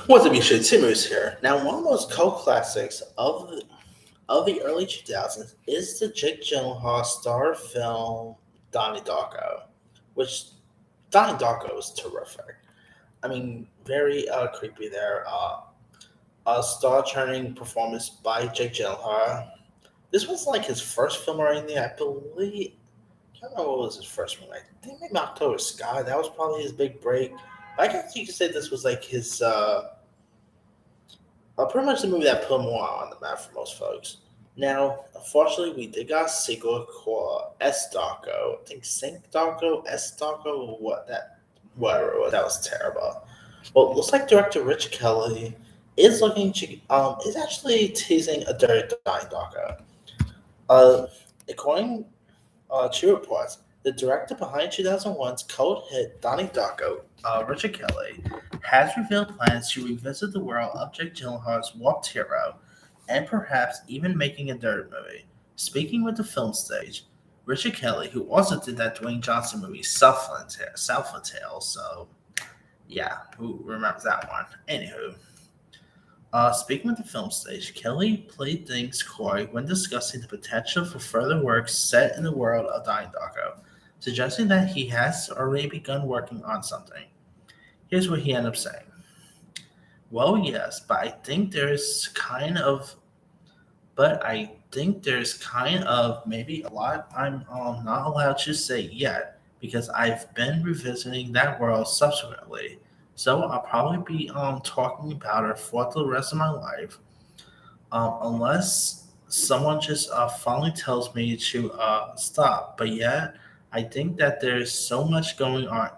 What's up, you shit? Timmons here. Now, one of the most cult classics of the early 2000s is the Jake Gyllenhaal star film Donnie Darko, which Donnie Darko is terrific. I mean, very creepy there. A star-turning performance by Jake Gyllenhaal. This was like his first film or anything, I believe. I don't know what was his first film. I think maybe October Sky. That was probably his big break. I guess you could say this was like his pretty much the movie that put more on the map for most folks. Now, unfortunately, we did got a sequel called S Darko. I think Sync Darko, S Darko, whatever it was. That was terrible. Well, it looks like director Rich Kelly is actually teasing a dirty dying Darko. Uh, according to reports, the director behind 2001's cult hit Donnie Darko, Richard Kelly, has revealed plans to revisit the world of Jake Gyllenhaal's warped hero, and perhaps even making a dirt movie. Speaking with the film stage, Richard Kelly, who also did that Dwayne Johnson movie Southland Tale, so yeah, who remembers that one? Anywho, speaking with the film stage, Kelly played things coy when discussing the potential for further work set in the world of Donnie Darko, suggesting that he has already begun working on something. Here's what he ended up saying. Well, yes, but I think there's kind of maybe a lot I'm not allowed to say yet because I've been revisiting that world subsequently. So I'll probably be talking about it for the rest of my life, unless someone just finally tells me to stop. But yet, I think that there's so much going on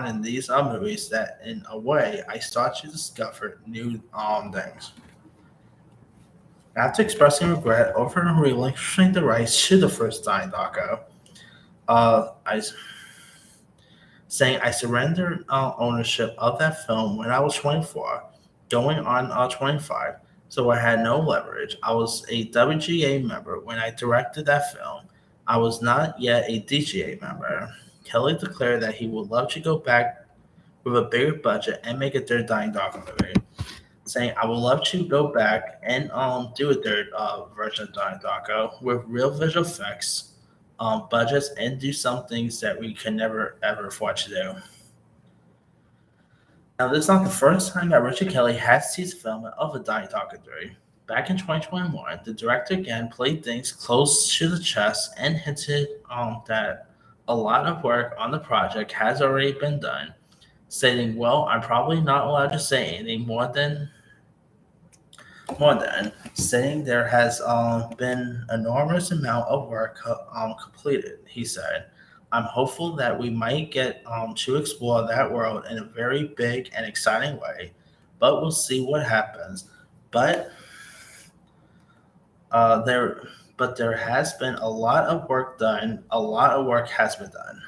in these movies that, in a way, I start to discover new things. After expressing regret over relinquishing the rights to the first Dying Doco, I saying I surrendered ownership of that film when I was 24, going on 25, so I had no leverage. I was a WGA member when I directed that film. I was not yet a DGA member. Kelly declared that he would love to go back with a bigger budget and make a third Dying Dog movie, saying I would love to go back and do a third version of Donnie Darko with real visual effects, budgets, and do some things that we could never ever afford to do. Now, this is not the first time that Richard Kelly has teased filming of a Donnie Darko 3. Back in 2021, the director again played things close to the chest and hinted that a lot of work on the project has already been done, stating, "Well, I'm probably not allowed to say anything more than saying there has been enormous amount of work completed," he said. "I'm hopeful that we might get to explore that world in a very big and exciting way, but we'll see what happens. But uh, there, there has been a lot of work done. A lot of work has been done."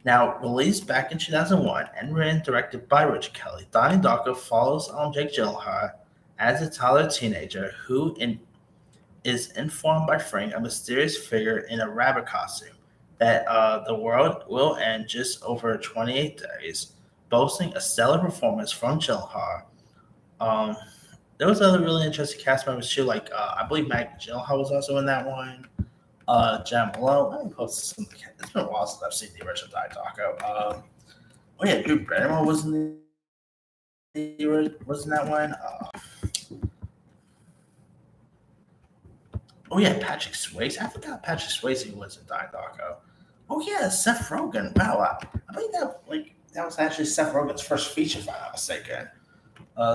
Now, released back in 2001 and written and directed by Richard Kelly, Donnie Darko follows Jake Gyllenhaal as a toddler teenager is informed by Frank, a mysterious figure in a rabbit costume, that the world will end just over 28 days, boasting a stellar performance from Gyllenhaal. Um, there was other really interesting cast members too, like I believe Maggie Gyllenhaal was also in that one. Jen Malone. Let me post some. It's been a while since I've seen the original Die Taco. Oh yeah, Drew Barrymore was in that one. Oh yeah, Patrick Swayze. I forgot Patrick Swayze was in Die Taco. Oh yeah, Seth Rogen. Wow, I believe that was actually Seth Rogen's first feature, if I'm not mistaken.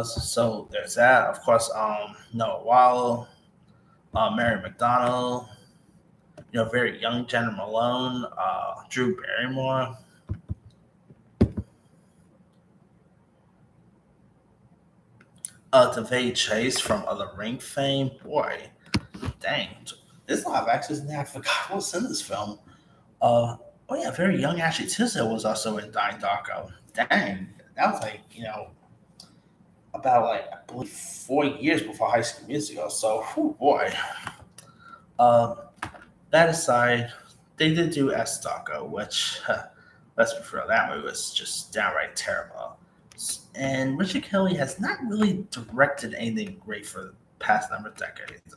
So there's that. Of course, Noah Wall, Mary McDonald, very young Jenna Malone, Drew Barrymore. Devay Chase from The Ring fame. Boy, dang. There's a lot of actors in there. I forgot what's in this film. Oh yeah, very young Ashley Tisdale was also in Dying Darko. Dang. That was about I believe 4 years before High School Musical. So, whew, boy. Uh, that aside, they did do S Darko, which let's be real, that movie was just downright terrible. And Richard Kelly has not really directed anything great for the past number of decades.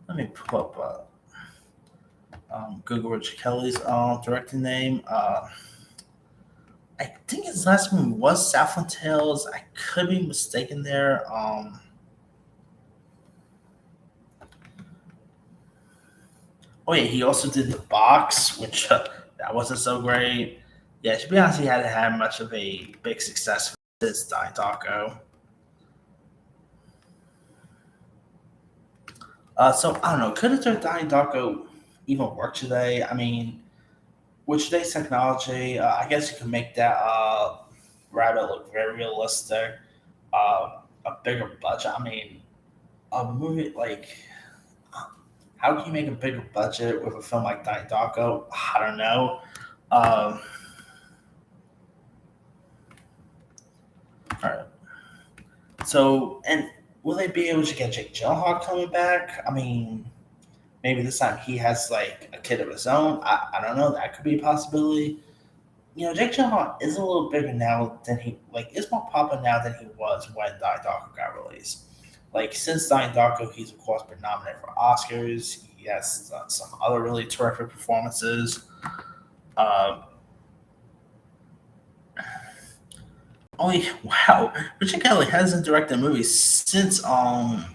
Let me pull up Google Richard Kelly's directing name. I think his last movie was Southland Tales. I could be mistaken there. Oh yeah, he also did The Box, which that wasn't so great. Yeah, to be honest, he hadn't had much of a big success with his Darko. So I don't know. Could a third Darko even work today? I mean, with today's technology, I guess you can make that rabbit look very realistic. A bigger budget. I mean, a movie like how can you make a bigger budget with a film like Donnie Darko? I don't know. Um, all right. So, and will they be able to get Jake Gyllenhaal coming back? I mean, maybe this time he has like a kid of his own. I don't know. That could be a possibility. Jake Gyllenhaal is a little bigger now than is more popular now than he was when Donnie Darko got released. Like since Donnie Darko, he's of course been nominated for Oscars. He has done some other really terrific performances. Only wow, Richard Kelly hasn't directed a movie since the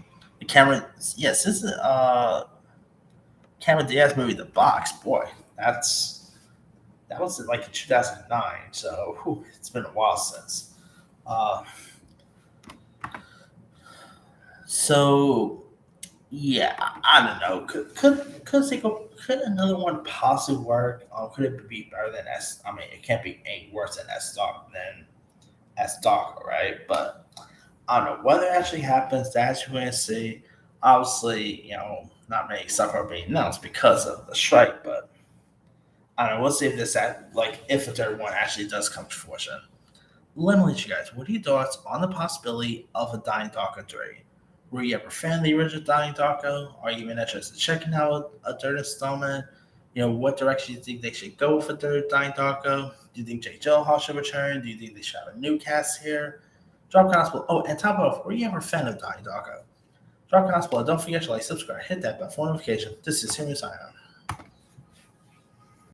Cameron Diaz movie The Box. Boy, that was like in 2009. So it's been a while since. Uh, so yeah, I don't know. Could another one possibly work? Could it be better than S? I mean, it can't be any worse than S Darko, right? But I don't know whether it actually happens. That's what we're going to see. Obviously, not many stuff are being announced because of the strike, but I don't know. We'll see if if the third one actually does come to fruition. Let me let you guys. What are your thoughts on the possibility of a Donnie Darko 3? Were you ever a fan of the original Donnie Darko? Are you even interested in checking out a third installment? What direction do you think they should go with a third Donnie Darko? Do you think Jake Gyllenhaal should return? Do you think they should have a new cast here? Drop gospel. Oh, and top off, were you ever a fan of Donnie Darko? Drop gospel. Don't forget to like, subscribe, hit that bell for notification. This is Henry signing.